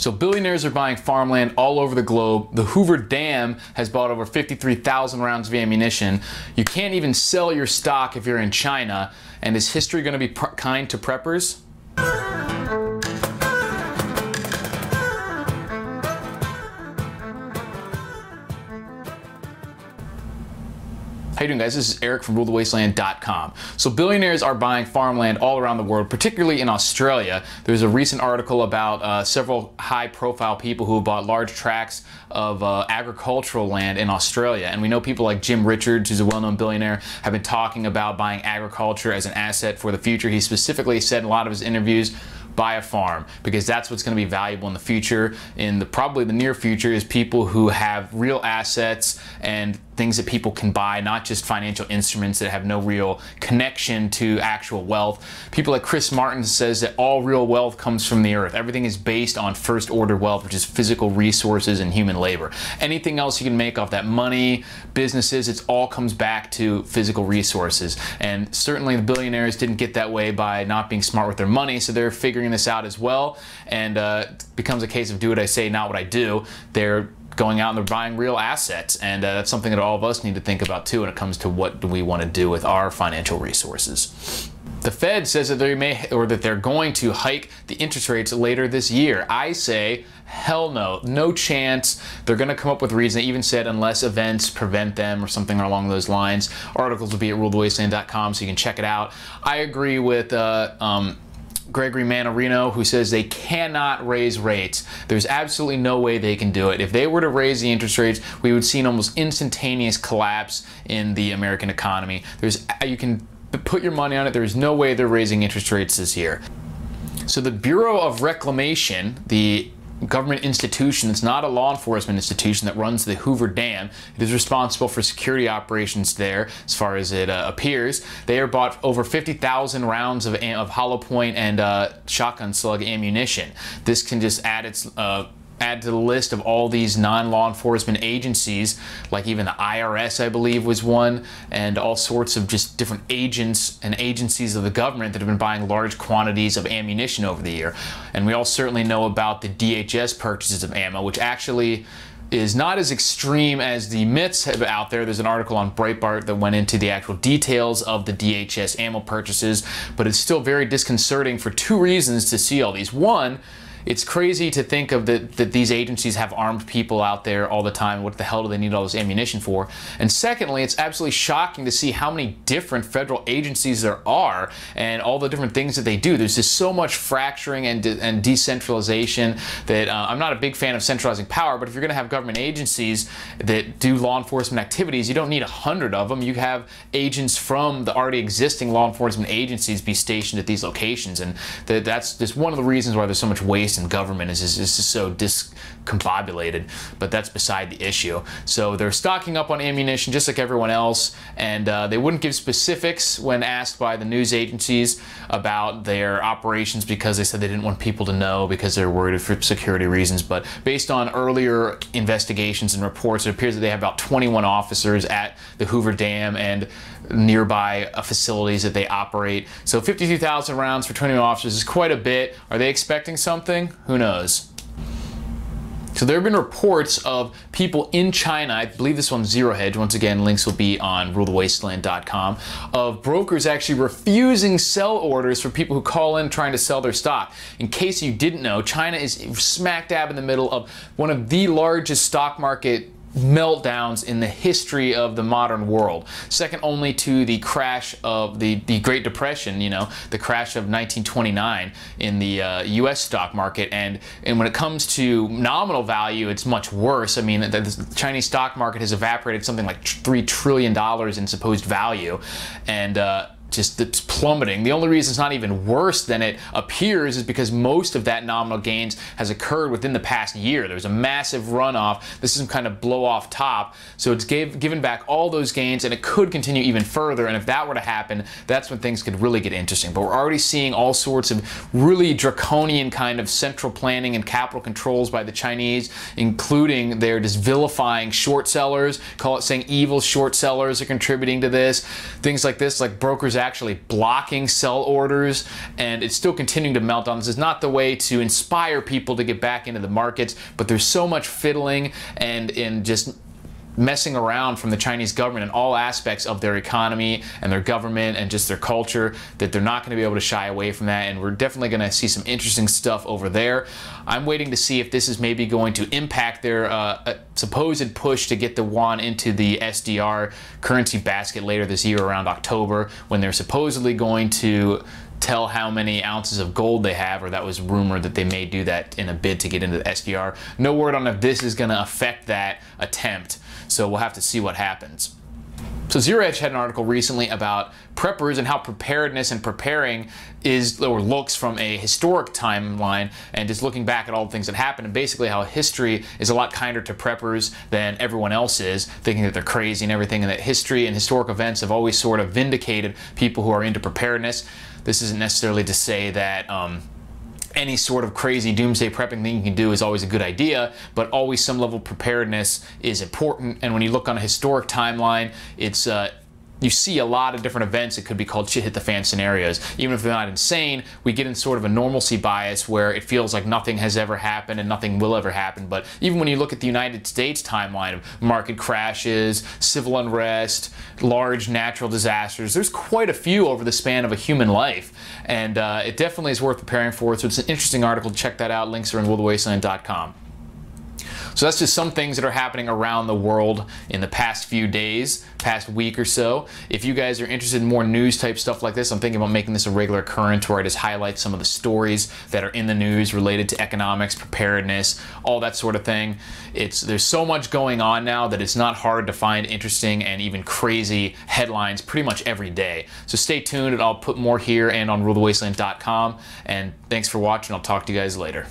So billionaires are buying farmland all over the globe. The Hoover Dam has bought over 53,000 rounds of ammunition. You can't even sell your stock if you're in China. And is history going to be kind to preppers? How you doing, guys? This is Eric from RuleTheWasteland.com. So billionaires are buying farmland all around the world, particularly in Australia. There's a recent article about several high-profile people who have bought large tracts of agricultural land in Australia. And we know people like Jim Richards, who's a well-known billionaire, have been talking about buying agriculture as an asset for the future. He specifically said in a lot of his interviews, buy a farm, because that's what's going to be valuable in the future. In probably the near future is people who have real assets and things that people can buy, not just financial instruments that have no real connection to actual wealth. People like Chris Martin says that all real wealth comes from the earth. Everything is based on first order wealth, which is physical resources and human labor. Anything else you can make off that, money, businesses, it all comes back to physical resources. And certainly the billionaires didn't get that way by not being smart with their money, so they're figuring this out as well. And it becomes a case of do what I say, not what I do. They're going out and they're buying real assets, and that's something that all of us need to think about too when it comes to what do we want to do with our financial resources. The Fed says that they're going to hike the interest rates later this year. I say hell no, no chance. They're going to come up with reasons. They even said unless events prevent them or something along those lines. Articles will be at RuleTheWasteland.com, so you can check it out. I agree with Gregory Mannarino, who says they cannot raise rates. There's absolutely no way they can do it. If they were to raise the interest rates, we would see an almost instantaneous collapse in the American economy. You can put your money on it. There's no way they're raising interest rates this year. So the Bureau of Reclamation, the government institution, it's not a law enforcement institution that runs the Hoover Dam. It is responsible for security operations there, as far as it appears. They are bought over 50,000 rounds of hollow point and shotgun slug ammunition. This can just add to the list of all these non-law enforcement agencies, like even the IRS, I believe, was one, and all sorts of just different agents and agencies of the government that have been buying large quantities of ammunition over the year. And we all certainly know about the DHS purchases of ammo, which actually is not as extreme as the myths out there. There's an article on Breitbart that went into the actual details of the DHS ammo purchases, but it's still very disconcerting for two reasons to see all these. One, it's crazy to think of that these agencies have armed people out there all the time. What the hell do they need all this ammunition for? And secondly, it's absolutely shocking to see how many different federal agencies there are and all the different things that they do. There's just so much fracturing and decentralization that I'm not a big fan of centralizing power, but if you're going to have government agencies that do law enforcement activities, you don't need 100 of them. You have agents from the already existing law enforcement agencies be stationed at these locations, and that's just one of the reasons why there's so much waste in government is just so discombobulated, but that's beside the issue. So they're stocking up on ammunition just like everyone else, and they wouldn't give specifics when asked by the news agencies about their operations because they said they didn't want people to know because they're worried for security reasons. But based on earlier investigations and reports, it appears that they have about 21 officers at the Hoover Dam and nearby facilities that they operate. So 52,000 rounds for 21 officers is quite a bit. Are they expecting something? Who knows? So there have been reports of people in China, I believe this one's Zero Hedge, once again links will be on RuleTheWasteland.com, of brokers actually refusing sell orders for people who call in trying to sell their stock. In case you didn't know, China is smack dab in the middle of one of the largest stock market meltdowns in the history of the modern world, second only to the crash of the Great Depression, you know, the crash of 1929 in the US stock market. And when it comes to nominal value, it's much worse. I mean, the Chinese stock market has evaporated something like $3 trillion in supposed value, and just it's plummeting. The only reason it's not even worse than it appears is because most of that nominal gains has occurred within the past year. There's a massive runoff. This is some kind of blow off top. So it's given back all those gains, and it could continue even further. And if that were to happen, that's when things could really get interesting. But we're already seeing all sorts of really draconian kind of central planning and capital controls by the Chinese, including their just vilifying short sellers, saying evil short sellers are contributing to this. Things like this, like brokers actually blocking sell orders, and it's still continuing to melt down. This is not the way to inspire people to get back into the markets, but there's so much fiddling and in just messing around from the Chinese government in all aspects of their economy and their government and just their culture that they're not going to be able to shy away from that, and we're definitely going to see some interesting stuff over there. I'm waiting to see if this is maybe going to impact their supposed push to get the yuan into the SDR currency basket later this year around October, when they're supposedly going to tell how many ounces of gold they have, or that was rumored that they may do that in a bid to get into the SDR. No word on if this is going to affect that attempt, so we'll have to see what happens. So Zero Hedge had an article recently about preppers and how preparedness and preparing is or looks from a historic timeline, and just looking back at all the things that happened, and basically how history is a lot kinder to preppers than everyone else is, thinking that they're crazy and everything, and that history and historic events have always sort of vindicated people who are into preparedness. This isn't necessarily to say that any sort of crazy doomsday prepping thing you can do is always a good idea, but always some level of preparedness is important. And when you look on a historic timeline, it's you see a lot of different events that could be called shit hit the fan scenarios. Even if they're not insane, we get in sort of a normalcy bias where it feels like nothing has ever happened and nothing will ever happen. But even when you look at the United States timeline of market crashes, civil unrest, large natural disasters, there's quite a few over the span of a human life. And it definitely is worth preparing for. So it's an interesting article. Check that out. Links are on worldwasteland.com. So that's just some things that are happening around the world in the past few days, past week or so. If you guys are interested in more news type stuff like this, I'm thinking about making this a regular occurrence where I just highlight some of the stories that are in the news related to economics, preparedness, all that sort of thing. There's so much going on now that it's not hard to find interesting and even crazy headlines pretty much every day. So stay tuned, and I'll put more here and on rulthewasteland.com. And thanks for watching. I'll talk to you guys later.